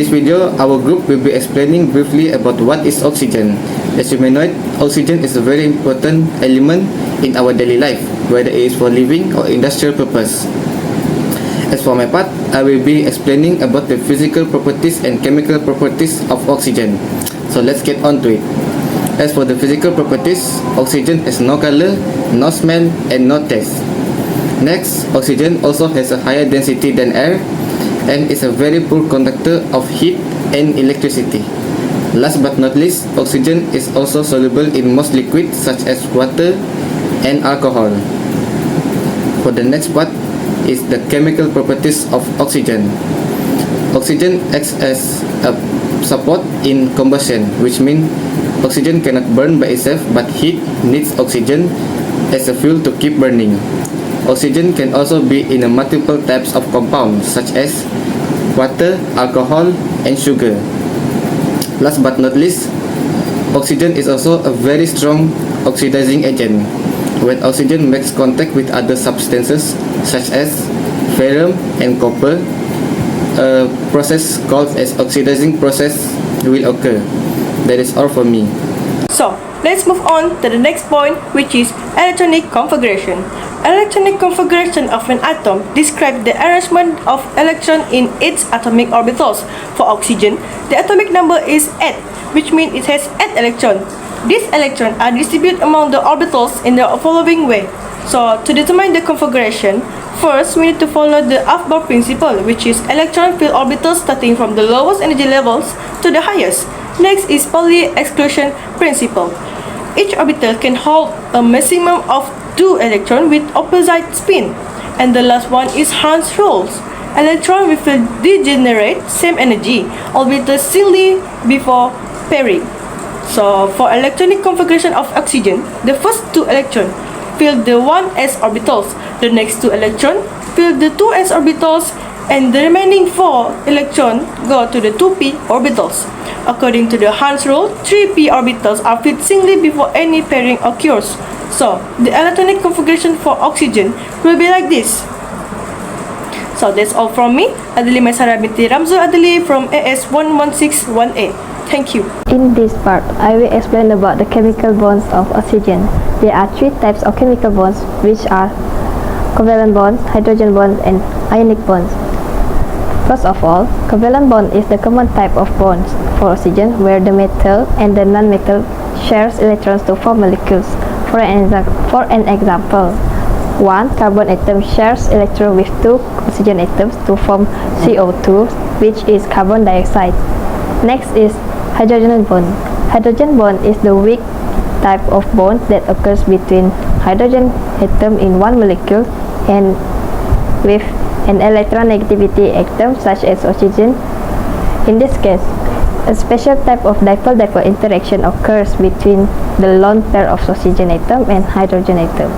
this video, our group will be explaining briefly about what is oxygen. As you may know, oxygen is a very important element in our daily life, whether it is for living or industrial purpose. As for my part, I will be explaining about the physical properties and chemical properties of oxygen. So let's get on to it. As for the physical properties, oxygen has no color, no smell, and no taste. Next, oxygen also has a higher density than air and is a very poor conductor of heat and electricity. Last but not least, oxygen is also soluble in most liquids such as water and alcohol. For the next part is the chemical properties of oxygen. Oxygen acts as a support in combustion, which means oxygen cannot burn by itself, but heat needs oxygen as a fuel to keep burning. Oxygen can also be in a multiple types of compounds such as water, alcohol, and sugar. Last but not least, oxygen is also a very strong oxidizing agent. When oxygen makes contact with other substances such as ferrum and copper, a process called as oxidizing process will occur. That is all for me. So, let's move on to the next point, which is electronic configuration. Electronic configuration of an atom describes the arrangement of electrons in its atomic orbitals. For oxygen, the atomic number is 8, which means it has 8 electrons. These electrons are distributed among the orbitals in the following way. So, to determine the configuration, first we need to follow the Aufbau principle, which is electron field orbitals starting from the lowest energy levels to the highest. Next is Pauli exclusion principle. Each orbital can hold a maximum of 2 electrons with opposite spin. And the last one is Hahn rules. Electrons will degenerate same energy, orbitals singly before pairing. So for electronic configuration of oxygen, the first 2 electrons fill the 1s orbitals, the next 2 electrons fill the 2s orbitals, and the remaining 4 electrons go to the 2p orbitals. According to the Hahn rule, 3p orbitals are filled singly before any pairing occurs. So, the electronic configuration for oxygen will be like this. So, that's all from me. Adeli Maisara binti Ramzul Adeli from AS1161A. Thank you. In this part, I will explain about the chemical bonds of oxygen. There are 3 types of chemical bonds, which are covalent bonds, hydrogen bonds, and ionic bonds. First of all, covalent bond is the common type of bonds for oxygen where the metal and the non-metal shares electrons to form molecules. For an example, one carbon atom shares electrons with 2 oxygen atoms to form CO2, which is carbon dioxide. Next is hydrogen bond. Hydrogen bond is the weak type of bond that occurs between hydrogen atom in one molecule and with an electronegativity atom such as oxygen. In this case, a special type of dipole-dipole interaction occurs between the lone pair of oxygen atom and hydrogen atom.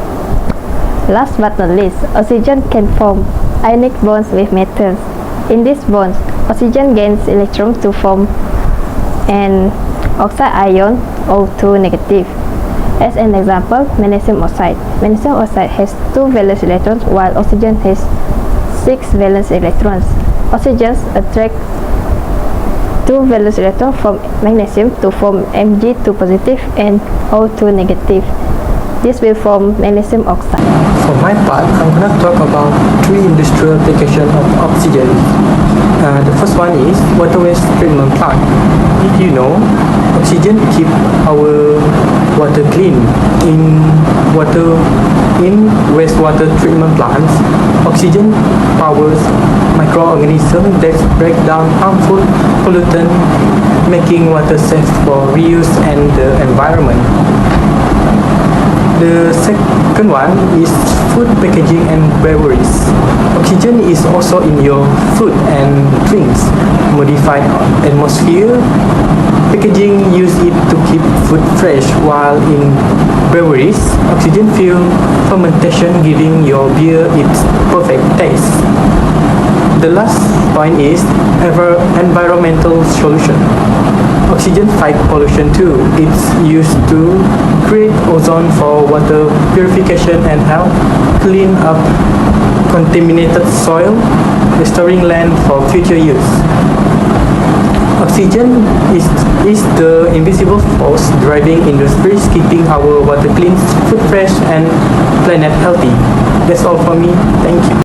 Last but not least, oxygen can form ionic bonds with metals. In these bonds, oxygen gains electrons to form an oxide ion O2 negative. As an example, magnesium oxide. Magnesium oxide has 2 valence electrons while oxygen has 6 valence electrons. Oxygen attract 2 valence electrons from magnesium to form Mg2 positive and O2 negative. This will form magnesium oxide. For my part, I'm going to talk about 3 industrial applications of oxygen. The first one is water waste treatment plant. Did you know oxygen keep our water clean? In wastewater treatment plants, oxygen powers microorganisms that break down harmful pollutants, making water safe for reuse and the environment. The second one is food packaging and beverages. Oxygen is also in your food and drinks. Modified atmosphere packaging use it to keep food fresh, while in beverages, oxygen fuel fermentation, giving your beer its perfect taste. The last point is environmental solution. Oxygen fight pollution too. It's used to create ozone for water purification and help clean up contaminated soil, restoring land for future use. Oxygen is the invisible force driving industries, keeping our water clean, food fresh, and planet healthy. That's all for me. Thank you.